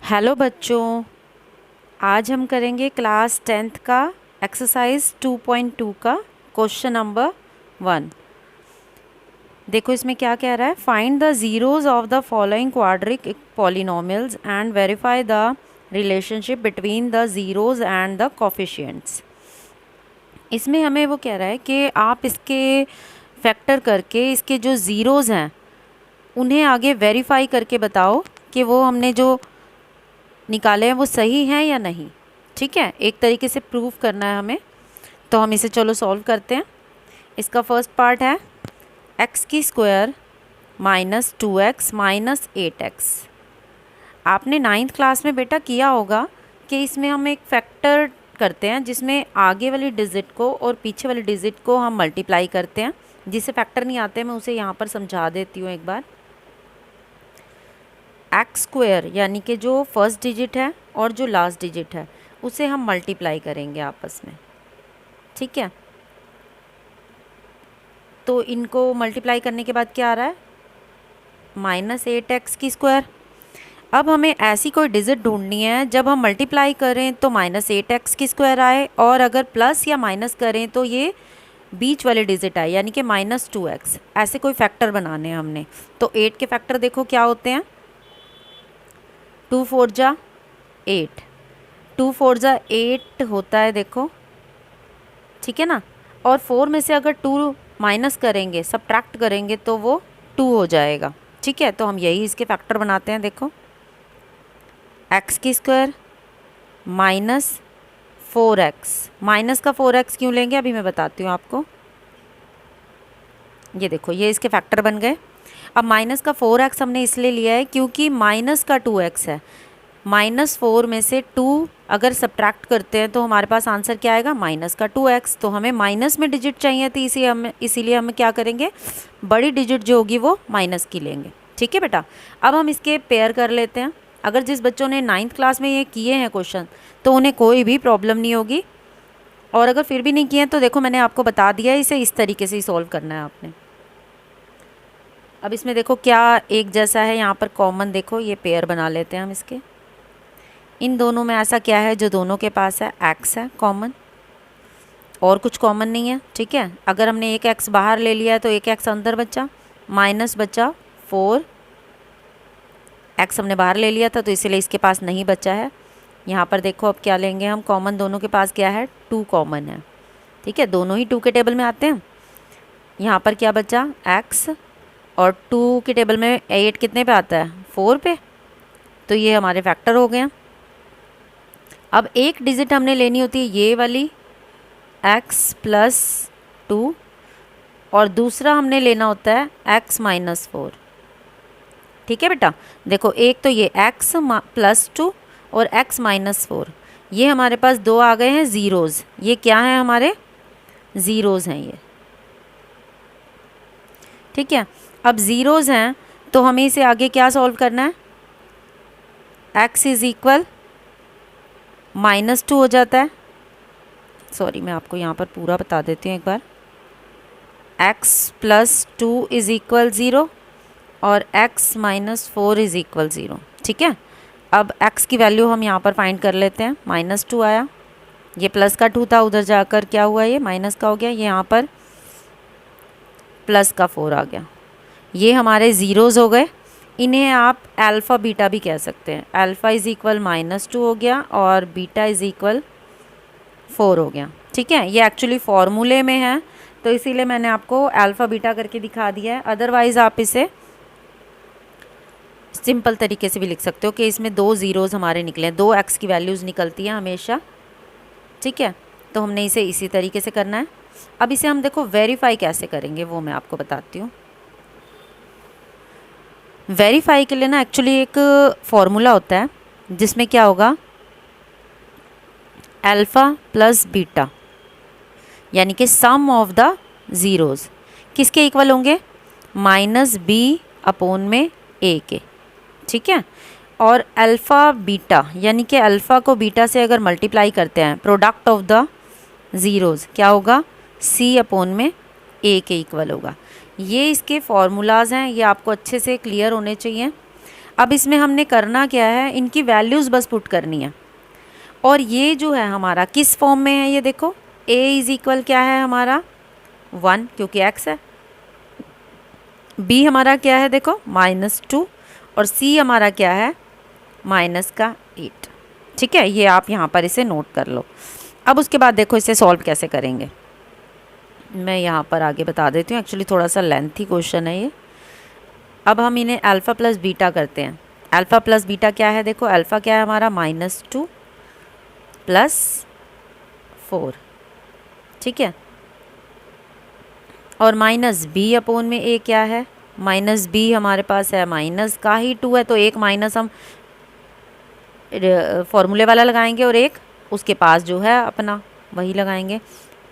Hello बच्चों, आज हम करेंगे क्लास 10th का एक्सरसाइज 2.2 का क्वेश्चन नंबर 1। देखो इसमें क्या कह रहा है। Find the zeros of the following quadric polynomials and verify the relationship between the zeros and the coefficients. इसमें हमें वो कह रहा है कि आप इसके फैक्टर करके इसके जो ज़ीरोज़ हैं उन्हें आगे वेरीफाई करके बताओ कि वो हमने जो निकाले हैं वो सही हैं या नहीं। ठीक है, एक तरीके से प्रूव करना है हमें, तो हम इसे चलो सॉल्व करते हैं। इसका फर्स्ट पार्ट है एक्स की square minus 2x minus 8x। आपने 9th क्लास में बेटा किया होगा कि इसमें हम एक फैक्टर करते हैं जिसमें आगे वाली डिजिट को और पीछे वाली डिजिट को हम मल्टीप्लाई करते हैं। जिसे फैक्टर नहीं आते मैं उसे यहाँ पर समझा देती हूँ एक बार। एक्स स्क्वायर यानी कि जो फर्स्ट डिजिट है और जो लास्ट डिजिट है उसे हम मल्टीप्लाई करेंगे आपस में। ठीक है, तो इनको मल्टीप्लाई करने के बाद क्या आ रहा है, -8x की स्क्वायर। अब हमें ऐसी कोई डिजिट ढूंढनी है जब हम मल्टीप्लाई करें तो -8x की स्क्वायर आए, और अगर प्लस या माइनस करें तो ये बीच वाले डिजिट आए यानी कि -2x। ऐसे कोई फैक्टर बनाने हैं हमने। तो 8 के फैक्टर देखो क्या होते हैं। 2 4 जा 8, 2 4 जा 8 होता है देखो। ठीक है ना, और 4 में से अगर 2 माइनस करेंगे, सब्ट्रैक्ट करेंगे तो वो 2 हो जाएगा। ठीक है, तो हम यही इसके फैक्टर बनाते हैं। देखो एक्स की स्क्वायर माइनस 4x, माइनस का 4x क्यों लेंगे अभी मैं बताती हूँ आपको। ये देखो ये इसके फैक्टर बन गए। अब माइनस का 4x हमने इसलिए लिया है क्योंकि माइनस का 2x है। -4 में से 2 अगर सब्ट्रैक्ट करते हैं तो हमारे पास आंसर क्या आएगा, माइनस का 2x। तो हमें माइनस में डिजिट चाहिए थी, इसीलिए हम क्या करेंगे, बड़ी डिजिट जो होगी वो माइनस की लेंगे। ठीक है बेटा, अब हम इसके पेयर कर लेते हैं। अगर जिस बच्चों ने 9th क्लास में ये किए हैं क्वेश्चन तो उन्हें कोई भी प्रॉब्लम नहीं होगी, और अगर फिर भी नहीं किए हैं तो देखो मैंने आपको बता दिया है, इसे इस तरीके से ही सॉल्व करना है आपने। अब इसमें देखो क्या एक जैसा है, यहाँ पर कॉमन देखो ये पेयर बना लेते हैं हम इसके। इन दोनों में ऐसा क्या है जो दोनों के पास है, एक्स है कॉमन, और कुछ कॉमन नहीं है। ठीक है, अगर हमने एक एक्स बाहर ले लिया है तो एक एक्स अंदर बचा, माइनस बचा 4। एक्स हमने बाहर ले लिया था तो इसीलिए इसके पास नहीं बचा है। यहाँ पर देखो अब क्या लेंगे हम कॉमन, दोनों के पास क्या है, 2 कॉमन है। ठीक है, दोनों ही 2 के टेबल में आते हैं। यहाँ पर क्या बचा, एक्स, और 2 के टेबल में 8 कितने पे आता है, 4 पे। तो ये हमारे फैक्टर हो गए हैं। अब एक डिजिट हमने लेनी होती है ये वाली x प्लस 2, और दूसरा हमने लेना होता है x माइनस 4। ठीक है बेटा, देखो एक तो ये x प्लस 2 और x माइनस 4, ये हमारे पास दो आ गए हैं ज़ीरोज़। ये क्या है, हमारे ज़ीरोज़ हैं ये। ठीक है, अब ज़ीरोज़ हैं तो हमें इसे आगे क्या सॉल्व करना है, x इज़ इक्वल -2 हो जाता है। सॉरी मैं आपको यहाँ पर पूरा बता देती हूँ एक बार। x प्लस 2 इज़ इक्वल 0 और x माइनस 4 इज़ इक्वल 0। ठीक है, अब x की वैल्यू हम यहाँ पर फाइंड कर लेते हैं। -2 आया, ये प्लस का 2 था, उधर जाकर क्या हुआ, ये माइनस का हो गया, ये यहाँ पर प्लस का 4 आ गया। ये हमारे ज़ीरोज़ हो गए। इन्हें आप अल्फ़ा बीटा भी कह सकते हैं। अल्फ़ा इज़ इक्वल -2 हो गया और बीटा इज़ इक्वल 4 हो गया। ठीक है, ये एक्चुअली फॉर्मूले में है तो इसीलिए मैंने आपको अल्फ़ा बीटा करके दिखा दिया है। अदरवाइज़ आप इसे सिंपल तरीके से भी लिख सकते हो कि इसमें 2 ज़ीरोज़ हमारे निकले, 2 एक्स की वैल्यूज़ निकलती हैं हमेशा। ठीक है, तो हमने इसे इसी तरीके से करना है। अब इसे हम देखो वेरीफाई कैसे करेंगे वो मैं आपको बताती हूँ। वेरीफाई के लिए ना एक्चुअली एक फॉर्मूला होता है जिसमें क्या होगा, अल्फ़ा प्लस बीटा यानी कि सम ऑफ द ज़ीरोज़ किसके इक्वल होंगे, -b अपॉन में a के। ठीक है, और अल्फ़ा बीटा यानी कि अल्फ़ा को बीटा से अगर मल्टीप्लाई करते हैं, प्रोडक्ट ऑफ द ज़ीरोज़ क्या होगा, c अपॉन में a के इक्वल होगा। ये इसके फॉर्मूलाज हैं, ये आपको अच्छे से क्लियर होने चाहिए। अब इसमें हमने करना क्या है, इनकी वैल्यूज़ बस पुट करनी है। और ये जो है हमारा किस फॉर्म में है, ये देखो a इज़ इक्वल क्या है हमारा 1 क्योंकि x है, b हमारा क्या है देखो -2 और c हमारा क्या है -8। ठीक है, ये आप यहाँ पर इसे नोट कर लो। अब उसके बाद देखो इसे सॉल्व कैसे करेंगे, मैं यहाँ पर आगे बता देती हूँ। एक्चुअली थोड़ा सा लेंथी क्वेश्चन है ये। अब हम इन्हें अल्फ़ा प्लस बीटा करते हैं। अल्फ़ा प्लस बीटा क्या है देखो, अल्फ़ा क्या है हमारा -2 + 4, ठीक है, और -b/a क्या है, -b हमारे पास है माइनस का ही 2 है, तो एक माइनस हम फॉर्मूले वाला लगाएंगे और एक उसके पास जो है अपना वही लगाएंगे।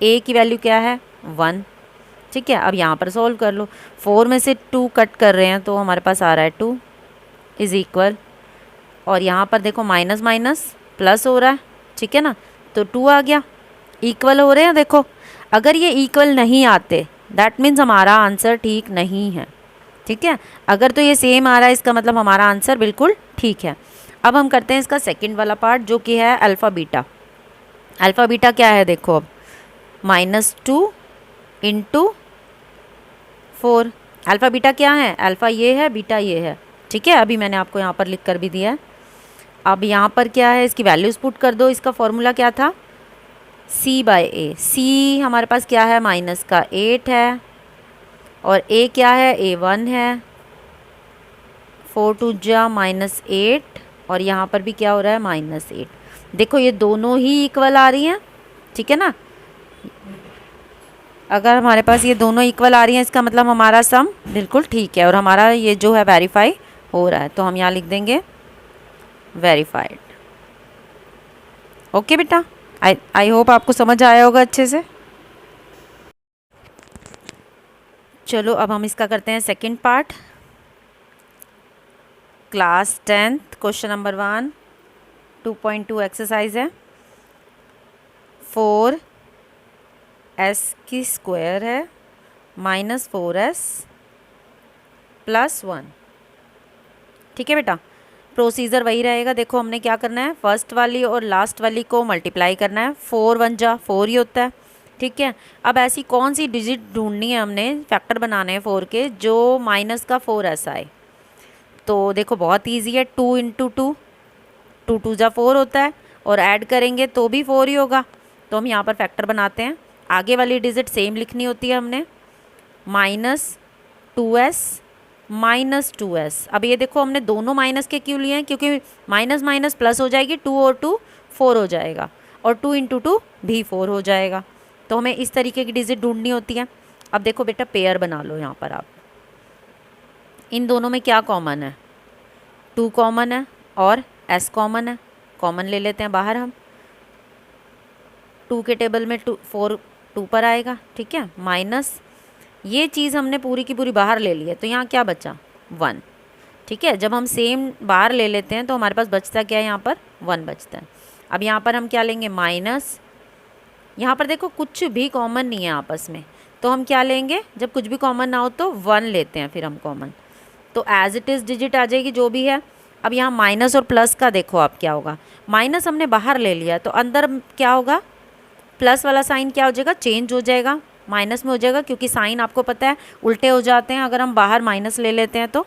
a की वैल्यू क्या है 1, ठीक है। अब यहाँ पर सॉल्व कर लो, 4 में से 2 कट कर रहे हैं तो हमारे पास आ रहा है 2 इज़ इक्वल, और यहाँ पर देखो माइनस माइनस प्लस हो रहा है, ठीक है ना, तो 2 आ गया, इक्वल हो रहे हैं। देखो अगर ये इक्वल नहीं आते दैट मीन्स हमारा आंसर ठीक नहीं है, ठीक है। अगर तो ये सेम आ रहा है इसका मतलब हमारा आंसर बिल्कुल ठीक है। अब हम करते हैं इसका सेकंड वाला पार्ट जो कि है अल्फ़ा बीटा। अल्फ़ा बीटा क्या है देखो, अब -2 × 4। अल्फ़ा बीटा क्या है, अल्फ़ा ये है, बीटा ये है, ठीक है। अभी मैंने आपको यहाँ पर लिख कर भी दिया है। अब यहाँ पर क्या है, इसकी वैल्यूज़ पुट कर दो। इसका फॉर्मूला क्या था c/a। c हमारे पास क्या है -8 है और a क्या है a1 है, 4 × 2 = -8 और यहाँ पर भी क्या हो रहा है -8। देखो ये दोनों ही इक्वल आ रही हैं, ठीक है ना। अगर हमारे पास ये दोनों इक्वल आ रही हैं इसका मतलब हमारा सम बिल्कुल ठीक है और हमारा ये जो है वेरीफाई हो रहा है, तो हम यहाँ लिख देंगे वेरीफाइड। ओके बेटा, आई होप आपको समझ आया होगा अच्छे से। चलो अब हम इसका करते हैं second part. Class 10th question number 1 2.2 exercise है। 4s² है -4s + 1, ठीक है बेटा। प्रोसीजर वही रहेगा। देखो हमने क्या करना है, फर्स्ट वाली और लास्ट वाली को मल्टीप्लाई करना है। 4 × 1 = 4 ही होता है, ठीक है। अब ऐसी कौन सी डिजिट ढूंढनी है, हमने फैक्टर बनाने हैं 4 के जो -4s आए। तो देखो बहुत इजी है, 2 × 2 2 × 2 = 4 होता है और ऐड करेंगे तो भी 4 ही होगा। तो हम यहाँ पर फैक्टर बनाते हैं। आगे वाली डिजिट सेम लिखनी होती है हमने, -2s -2s। अब ये देखो हमने दोनों माइनस के क्यों लिए हैं, क्योंकि माइनस माइनस प्लस हो जाएगी, 2 और 2 4 हो जाएगा और 2 × 2 भी 4 हो जाएगा। तो हमें इस तरीके की डिजिट ढूंढनी होती है। अब देखो बेटा पेयर बना लो यहाँ पर आप। इन दोनों में क्या कॉमन है, 2 कॉमन है और s कॉमन है। कॉमन ले लेते हैं बाहर हम, 2 के टेबल में 4 2 पर आएगा, ठीक है, माइनस ये चीज़ हमने पूरी की पूरी बाहर ले ली है तो यहाँ क्या बचा 1, ठीक है। जब हम सेम बाहर ले लेते हैं तो हमारे पास बचता क्या है, यहाँ पर 1 बचता है। अब यहाँ पर हम क्या लेंगे माइनस, यहाँ पर देखो कुछ भी कॉमन नहीं है आपस में, तो हम क्या लेंगे, जब कुछ भी कॉमन ना हो तो 1 लेते हैं फिर हम कॉमन, तो एज इट इज़ डिजिट आ जाएगी जो भी है। अब यहाँ माइनस और प्लस का देखो आप क्या होगा, माइनस हमने बाहर ले लिया तो अंदर क्या होगा, प्लस वाला साइन क्या हो जाएगा, चेंज हो जाएगा, माइनस में हो जाएगा, क्योंकि साइन आपको पता है उल्टे हो जाते हैं अगर हम बाहर माइनस ले लेते हैं तो।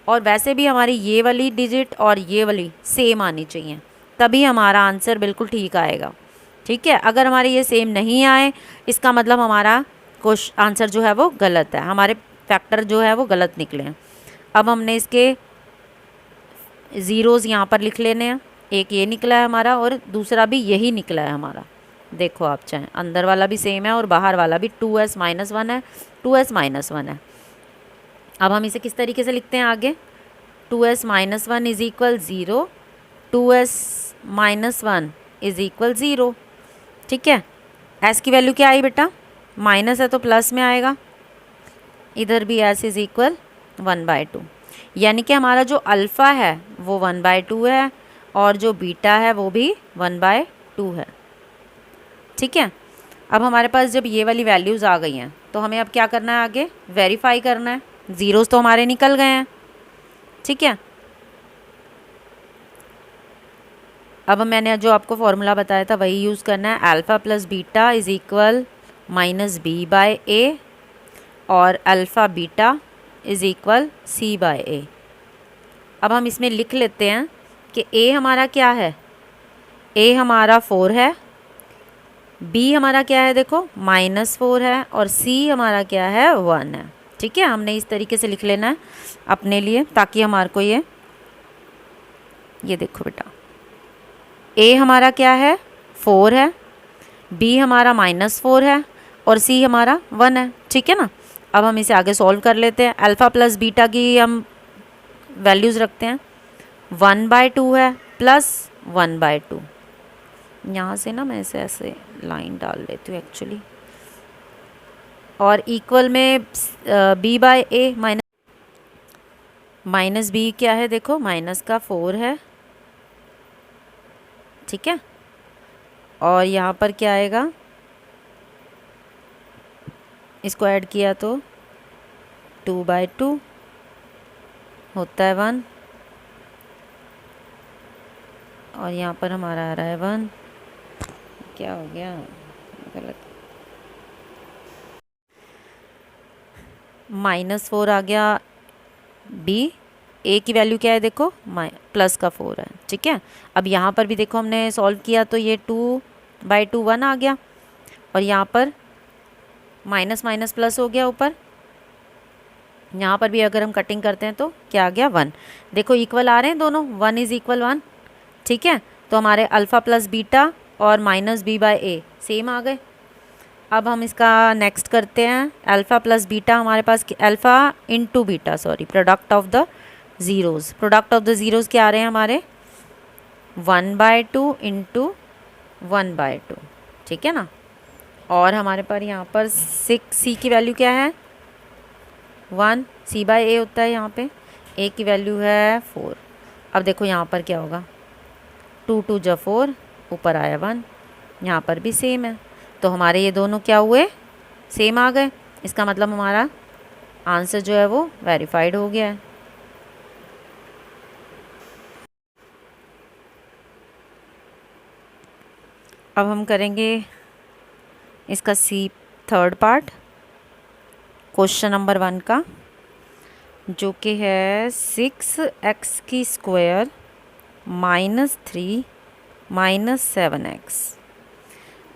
और वैसे भी हमारी ये वाली डिजिट और ये वाली सेम आनी चाहिए, तभी हमारा आंसर बिल्कुल ठीक आएगा, ठीक है। अगर हमारे ये सेम नहीं आए इसका मतलब हमारा आंसर जो है वो गलत है, हमारे फैक्टर जो है वो गलत निकले हैं। अब हमने इसके ज़ीरोज़ यहाँ पर लिख लेने हैं, एक ये निकला है हमारा और दूसरा भी यही निकला है हमारा। देखो आप चाहें अंदर वाला भी सेम है और बाहर वाला भी 2s - 1 है, 2s - 1 है। अब हम इसे किस तरीके से लिखते हैं आगे, 2s - 1 = 0, 2s - 1 = 0, ठीक है। s की वैल्यू क्या आई बेटा, माइनस है तो प्लस में आएगा, इधर भी s = 1/2, यानी कि हमारा जो अल्फ़ा है वो 1/2 है और जो बीटा है वो भी 1/2 है, ठीक है। अब हमारे पास जब ये वाली वैल्यूज़ आ गई हैं तो हमें अब क्या करना है, आगे वेरीफाई करना है। ज़ीरोज़ तो हमारे निकल गए हैं, ठीक है। अब मैंने जो आपको फॉर्मूला बताया था वही यूज़ करना है। Alpha plus beta is equal minus b by a और alpha beta is equal c by a. अब हम इसमें लिख लेते हैं कि ए हमारा क्या है, ए हमारा 4 है, बी हमारा क्या है देखो -4 है, और सी हमारा क्या है 1 है। ठीक है, हमने इस तरीके से लिख लेना है अपने लिए ताकि हमारे को ये देखो बेटा, ए हमारा क्या है 4 है, बी हमारा -4 है और सी हमारा 1 है। ठीक है ना। अब हम इसे आगे सॉल्व कर लेते हैं। अल्फ़ा प्लस बीटा की हम वैल्यूज़ रखते हैं, 1/2 है प्लस 1/2। यहाँ से ना मैं ऐसे लाइन डाल लेती हूँ एक्चुअली, और इक्वल में b बाय ए माइनस बी क्या है देखो, माइनस का 4 है। ठीक है, और यहाँ पर क्या आएगा, इसको ऐड किया तो 2/2 होता है 1, और यहाँ पर हमारा आ रहा है 1। क्या हो गया, गलत, -4 आ गया बी, ए की वैल्यू क्या है देखो प्लस का 4 है। ठीक है, अब यहाँ पर भी देखो हमने सॉल्व किया तो ये 2/2 1 आ गया, और यहाँ पर माइनस माइनस प्लस हो गया ऊपर। यहाँ पर भी अगर हम कटिंग करते हैं तो क्या आ गया 1। देखो इक्वल आ रहे हैं दोनों, 1 इज़ इक्वल 1। ठीक है, तो हमारे अल्फ़ा प्लस बीटा और minus b by A same आ गए। अब हम इसका नेक्स्ट करते हैं। अल्फ़ा प्लस बीटा हमारे पास alpha into beta, sorry, product of the zeros. Product of the zeros क्या आ रहे हैं हमारे 1/2 इंटू 1/2। ठीक है ना, और हमारे पास यहाँ पर 6 सी की वैल्यू क्या है 1, सी बाय ए होता है यहाँ पे, ए की वैल्यू है 4। अब देखो यहाँ पर क्या होगा, 2 2 जा 4, ऊपर आया 1, यहाँ पर भी सेम है, तो हमारे ये दोनों क्या हुए, सेम आ गए। इसका मतलब हमारा आंसर जो है वो वेरीफाइड हो गया है। अब हम करेंगे इसका सी थर्ड पार्ट, क्वेश्चन नंबर 1 का, जो कि है 6x की स्क्वायर -3 -7x।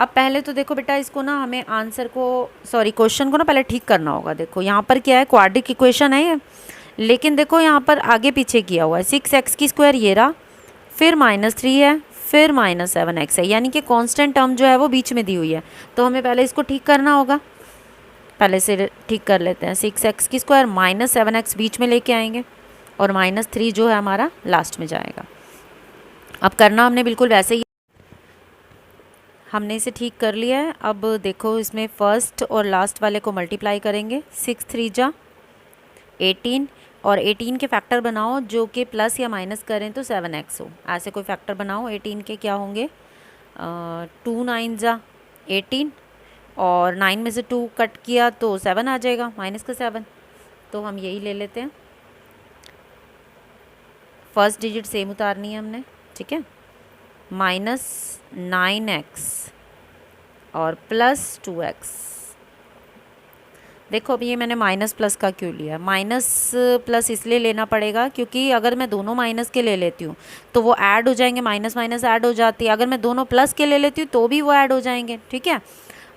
अब पहले तो देखो बेटा, इसको ना हमें आंसर को, सॉरी, क्वेश्चन को ना पहले ठीक करना होगा। देखो यहाँ पर क्या है, क्वाड्रिक इक्वेशन है ये, लेकिन देखो यहाँ पर आगे पीछे किया हुआ है। 6x की स्क्वायर ये रहा, फिर -3 है, फिर -7x है, यानी कि कांस्टेंट टर्म जो है वो बीच में दी हुई है। तो हमें पहले इसको ठीक करना होगा, पहले से ठीक कर लेते हैं। 6x की स्क्वायर -7x बीच में लेके आएंगे, और -3 जो है हमारा लास्ट में जाएगा। अब करना हमने बिल्कुल वैसे ही, हमने इसे ठीक कर लिया है। अब देखो इसमें फर्स्ट और लास्ट वाले को मल्टीप्लाई करेंगे, 6 3 जा 18, और 18 के फैक्टर बनाओ जो कि प्लस या माइनस करें तो 7x हो। ऐसे कोई फैक्टर बनाओ 18 के, क्या होंगे, 2 9 जा 18, और 9 में से 2 कट किया तो 7 आ जाएगा, माइनस का 7। तो हम यही ले लेते हैं, फर्स्ट डिजिट सेम उतारनी है हमने। ठीक है, -9x और +2x। देखो अब ये मैंने माइनस प्लस का क्यों लिया, माइनस प्लस इसलिए लेना पड़ेगा क्योंकि अगर मैं दोनों माइनस के ले लेती हूँ तो वो ऐड हो जाएंगे, माइनस माइनस ऐड हो जाती है। अगर मैं दोनों प्लस के ले लेती हूँ तो भी वो ऐड हो जाएंगे। ठीक है,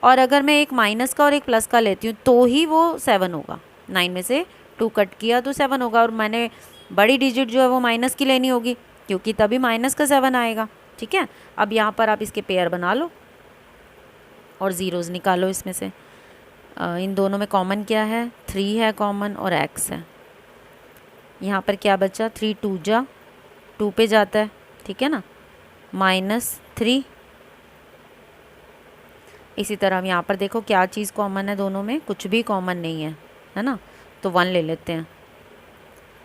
और अगर मैं एक माइनस का और एक प्लस का लेती हूँ तो ही वो 7 होगा। 9 में से 2 कट किया तो 7 होगा, और मैंने बड़ी डिजिट जो है वो माइनस की लेनी होगी क्योंकि तभी माइनस का 7 आएगा। ठीक है, अब यहाँ पर आप इसके पेयर बना लो और ज़ीरोज़ निकालो इसमें से। इन दोनों में कॉमन क्या है, 3 है कॉमन और x है। यहाँ पर क्या बचा, 3 2 जा 2 पे जाता है। ठीक है ना, -3। इसी तरह हम यहाँ पर देखो क्या चीज़ कॉमन है, दोनों में कुछ भी कॉमन नहीं है ना, तो 1 ले लेते हैं।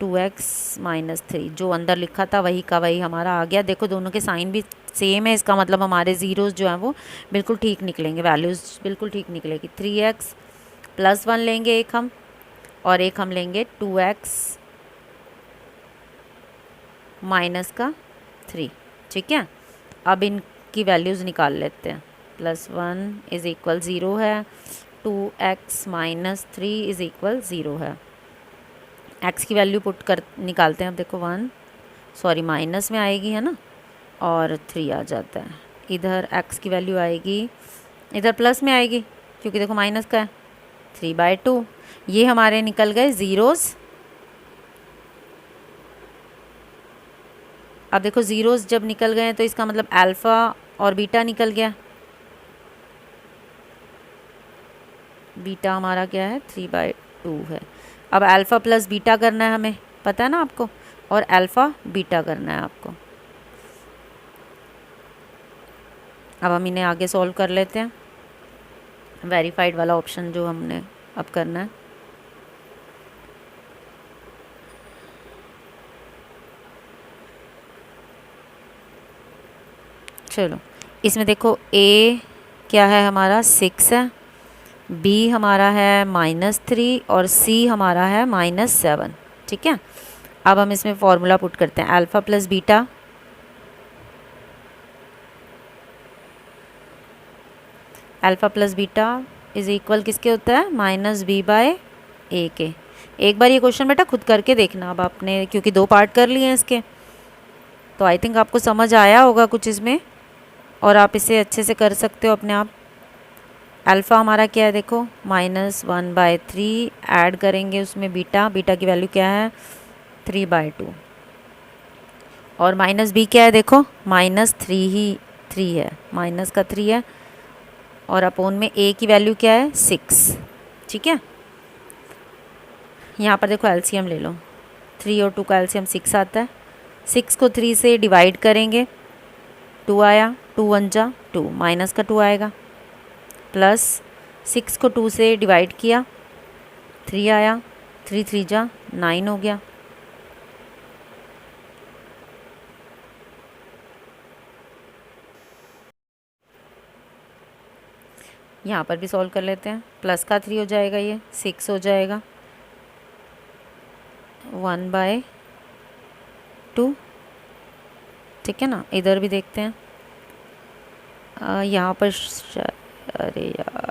2x -3 जो अंदर लिखा था वही का वही हमारा आ गया। देखो दोनों के साइन भी सेम है, इसका मतलब हमारे ज़ीरोज़ जो हैं वो बिल्कुल ठीक निकलेंगे, वैल्यूज़ बिल्कुल ठीक निकलेगी। 3x +1 लेंगे एक हम, और एक हम लेंगे 2x -3। ठीक है, अब इनकी वैल्यूज़ निकाल लेते हैं। +1 इज़ इक्वल 0 है, 2x माइनस 3 इज़ इक्वल 0 है। x की वैल्यू पुट कर निकालते हैं। अब देखो माइनस में आएगी है ना, और 3 आ जाता है। इधर x की वैल्यू आएगी, इधर प्लस में आएगी क्योंकि देखो माइनस का है, 3/2। ये हमारे निकल गए ज़ीरोज़। अब देखो ज़ीरोज़ जब निकल गए तो इसका मतलब अल्फ़ा और बीटा निकल गया। बीटा हमारा क्या है, 3/2 है। अब अल्फ़ा प्लस बीटा करना है हमें, पता है ना आपको, और अल्फ़ा बीटा करना है आपको। अब हम इन्हें आगे सॉल्व कर लेते हैं। वेरीफाइड वाला ऑप्शन जो हमने अब करना है। चलो इसमें देखो a क्या है हमारा 6 है, b हमारा है -3 और c हमारा है -7। ठीक है, अब हम इसमें फॉर्मूला पुट करते हैं। Alpha plus beta, alpha plus beta is equal किसके होता है, -b/a के। एक बार ये क्वेश्चन बेटा खुद करके देखना। अब आपने क्योंकि 2 पार्ट कर लिए हैं इसके, तो आई थिंक आपको समझ आया होगा कुछ इसमें, और आप इसे अच्छे से कर सकते हो अपने आप। अल्फ़ा हमारा क्या है देखो, -1/3, ऐड करेंगे उसमें बीटा, बीटा की वैल्यू क्या है 3/2, और माइनस बी क्या है देखो, -3 है, माइनस का 3 है, और अपोन में a की वैल्यू क्या है 6। ठीक है, यहाँ पर देखो एलसीएम ले लो, 3 और 2 का एलसीएम 6 आता है। 6 को 3 से डिवाइड करेंगे, 2 आया, 2 1 जा 2, माइनस का 2 आएगा, प्लस 6 को 2 से डिवाइड किया, 3 आया, 3 3 जा 9 हो गया। यहाँ पर भी सॉल्व कर लेते हैं। प्लस का 3 हो जाएगा, ये 6 हो जाएगा, 1/2। ठीक है ना, इधर भी देखते हैं। यहाँ पर अरे यार